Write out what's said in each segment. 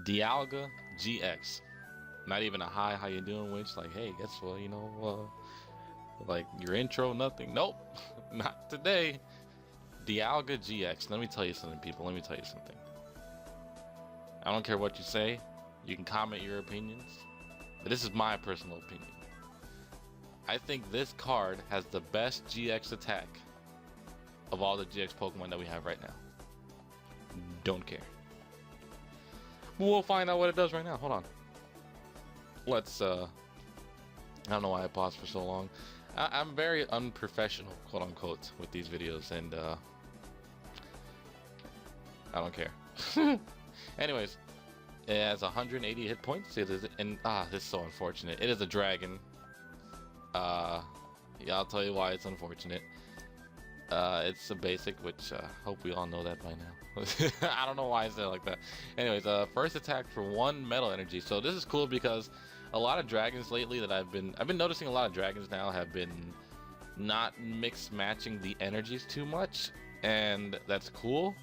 Dialga GX. Not even a hi, how you doing, which like, hey, guess what, you know, like your intro, nothing. Nope, not today. Dialga GX. Let me tell you something, people. Let me tell you something. I don't care what you say. You can comment your opinions. But this is my personal opinion. I think this card has the best GX attack of all the GX Pokemon that we have right now. Don't care. We'll find out what it does right now. Hold on. Let's, I don't know why I paused for so long. I'm very unprofessional, quote unquote, with these videos, and I don't care. Anyways, it has 180 hit points. It is, and this is so unfortunate. It is a dragon. Yeah, I'll tell you why it's unfortunate. It's a basic, which hope we all know that by now. I don't know why I said it like that. Anyways, first attack for 1 metal energy. So this is cool because a lot of dragons lately that I've been noticing, a lot of dragons now have been not mix matching the energies too much, and that's cool.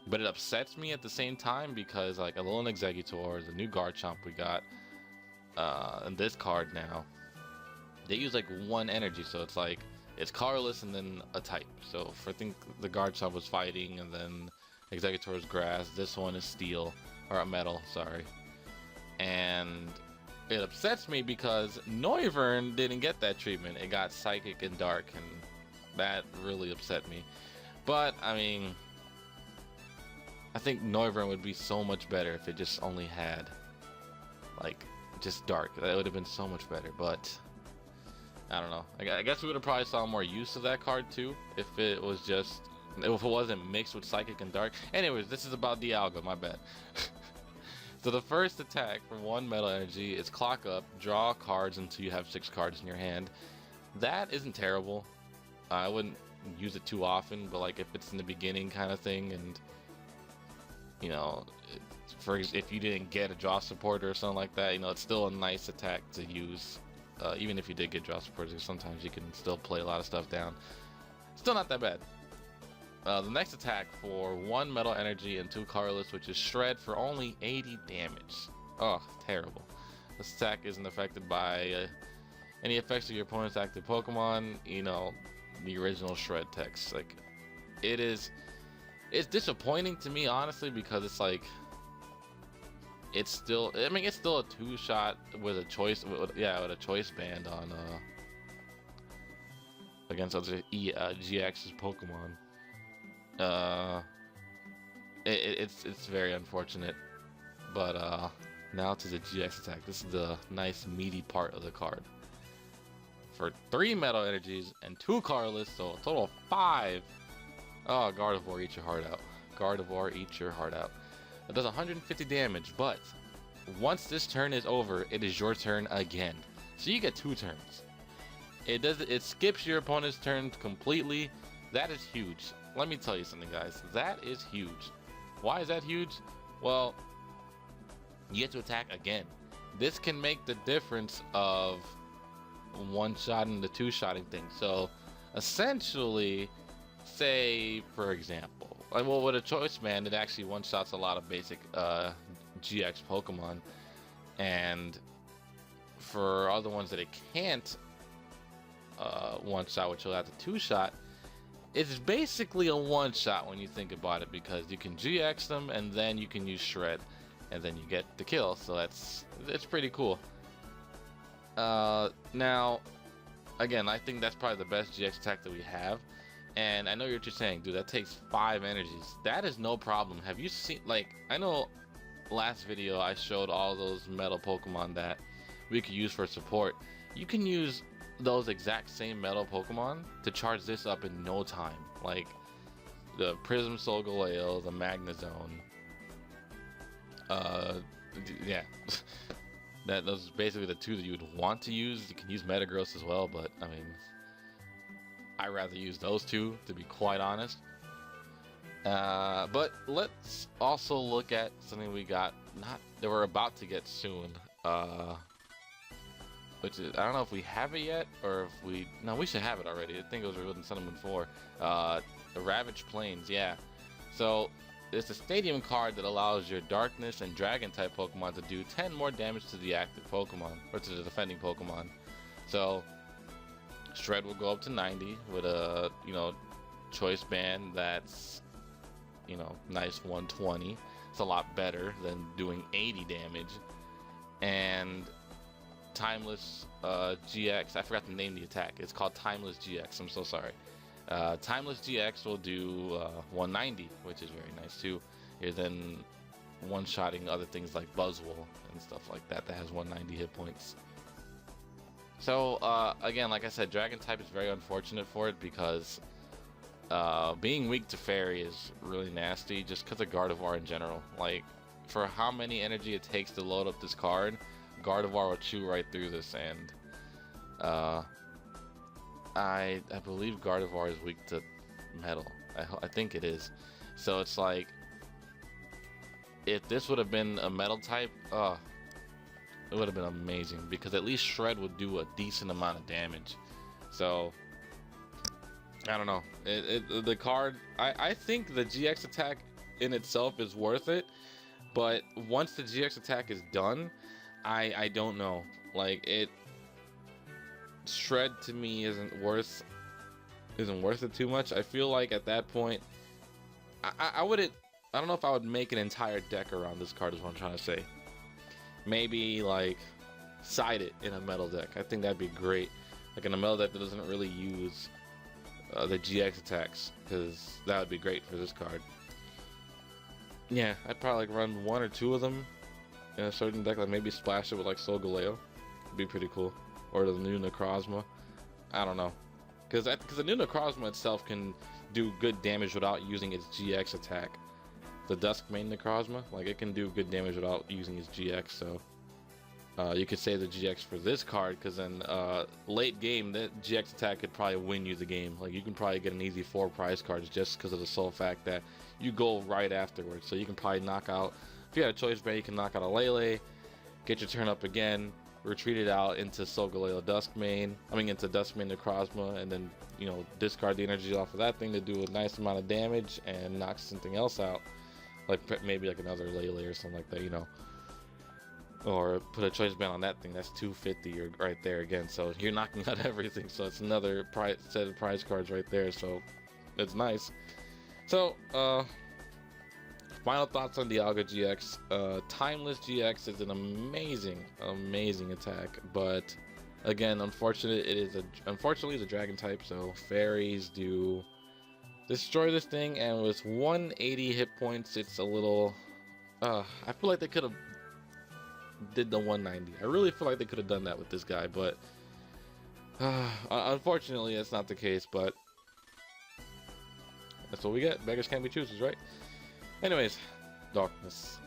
But it upsets me at the same time because like Alolan Exeggutor, the new Garchomp we got, and this card now, they use like 1 energy, so it's like it's colorless and then a type. So for I think the Garchomp was fighting, and then Exeggutor is grass. This one is steel, or a metal, sorry. And it upsets me because Noivern didn't get that treatment. It got psychic and dark, and that really upset me. But I mean, I think Noivern would be so much better if it just only had like just dark. That would have been so much better. But I don't know. I guess we would have probably saw more use of that card too if it was just, if it wasn't mixed with psychic and dark. Anyways, this is about Dialga, my bad. So the first attack for 1 metal energy is clock up, draw cards until you have 6 cards in your hand. That isn't terrible. I wouldn't use it too often, but like if it's in the beginning kind of thing, and you know, if you didn't get a draw supporter or something like that, you know, it's still a nice attack to use. Even if you did get draw supporters, sometimes you can still play a lot of stuff down. Still not that bad. The next attack for 1 metal energy and 2 colorless, which is shred for only 80 damage. Oh, terrible. This attack isn't affected by any effects of your opponent's active Pokemon. You know, the original shred text. Like, it's disappointing to me, honestly, because it's like, it's still, I mean, it's still a 2-shot with a choice, with a choice band on against other GX's Pokemon. It's very unfortunate, but now to the GX attack. This is the nice meaty part of the card. For 3 metal energies and 2 colorless, so a total of 5. Oh, Gardevoir, eat your heart out. Gardevoir, eat your heart out. It does 150 damage, but once this turn is over, it is your turn again. So you get 2 turns. It skips your opponent's turn completely. That is huge. Let me tell you something, guys. That is huge. Why is that huge? Well, you get to attack again. This can make the difference of 1-shotting the 2-shotting thing. So essentially, say for example, well, with a choice band, it actually 1-shots a lot of basic GX Pokemon, and for other ones that it can't 1-shot, which will have to 2-shot, it's basically a 1-shot when you think about it, because you can GX them and then you can use shred and then you get the kill. So it's pretty cool. Now again, I think that's probably the best GX attack that we have. And I know you're just saying, dude, that takes 5 energies. That is no problem. Have you seen, like, I know last video I showed all those metal Pokemon that we could use for support. You can use those exact same metal Pokemon to charge this up in no time. Like the Prism Solgaleo, the Magnezone. Yeah. Those are basically the 2 that you would want to use. You can use Metagross as well, but I mean, I'd rather use those 2, to be quite honest. But let's also look at something we got, that we're about to get soon. Which is, I don't know if we have it yet, or if we should have it already. I think it was written Cinnamon 4. The Ravaged Plains, yeah. So it's a stadium card that allows your darkness and dragon type Pokemon to do 10 more damage to the active Pokemon, or to the defending Pokemon. So Shred will go up to 90 with a, you know, choice band that's, you know, nice 120. It's a lot better than doing 80 damage. And Timeless GX, I forgot to name the attack. It's called Timeless GX, I'm so sorry. Timeless GX will do 190, which is very nice too. You're then one-shotting other things like Buzzwole and stuff like that that has 190 hit points. So again, like I said, Dragon type is very unfortunate for it because being weak to Fairy is really nasty just because of Gardevoir in general. Like, for how many energy it takes to load up this card, Gardevoir will chew right through this, and I believe Gardevoir is weak to Metal. I think it is. So it's like, if this would have been a Metal type, it would have been amazing, because at least Shred would do a decent amount of damage. So I don't know. The card, I think the GX attack in itself is worth it, but once the GX attack is done, I don't know. Like, Shred to me isn't worth it too much. I feel like at that point, I don't know if I would make an entire deck around this card, is what I'm trying to say. Maybe like side it in a Metal deck. I think that'd be great. Like in a Metal deck that doesn't really use the GX attacks, because that would be great for this card. Yeah, I'd probably like run one or two of them in a certain deck, like maybe splash it with like Solgaleo. It'd be pretty cool. Or the new Necrozma. I don't know, because the new Necrozma itself can do good damage without using its GX attack. The Duskmane Necrozma, like, it can do good damage without using its GX, so you could save the GX for this card, because then late game, that GX attack could probably win you the game. Like, you can probably get an easy 4 prize cards just because of the sole fact that you go right afterwards. So you can probably knock out, if you had a choice band, you can knock out a Lele, get your turn up again, retreat it out into Solgaleo Duskmane, into Duskmane Necrozma, and then, you know, discard the energy off of that thing to do a nice amount of damage and knock something else out. Like maybe like another Lele or something like that, you know. Or put a choice band on that thing, that's 250 or right there again. So you're knocking out everything. So it's another set of prize cards right there. So it's nice. So final thoughts on Dialga GX. Timeless GX is an amazing attack, but again, unfortunately it's a dragon type, so fairies do destroy this thing, and with 180 hit points, it's a little I feel like they could have did the 190. I really feel like they could have done that with this guy, but unfortunately that's not the case. But that's what we get. Beggars can't be choosers, right? Anyways, darkness.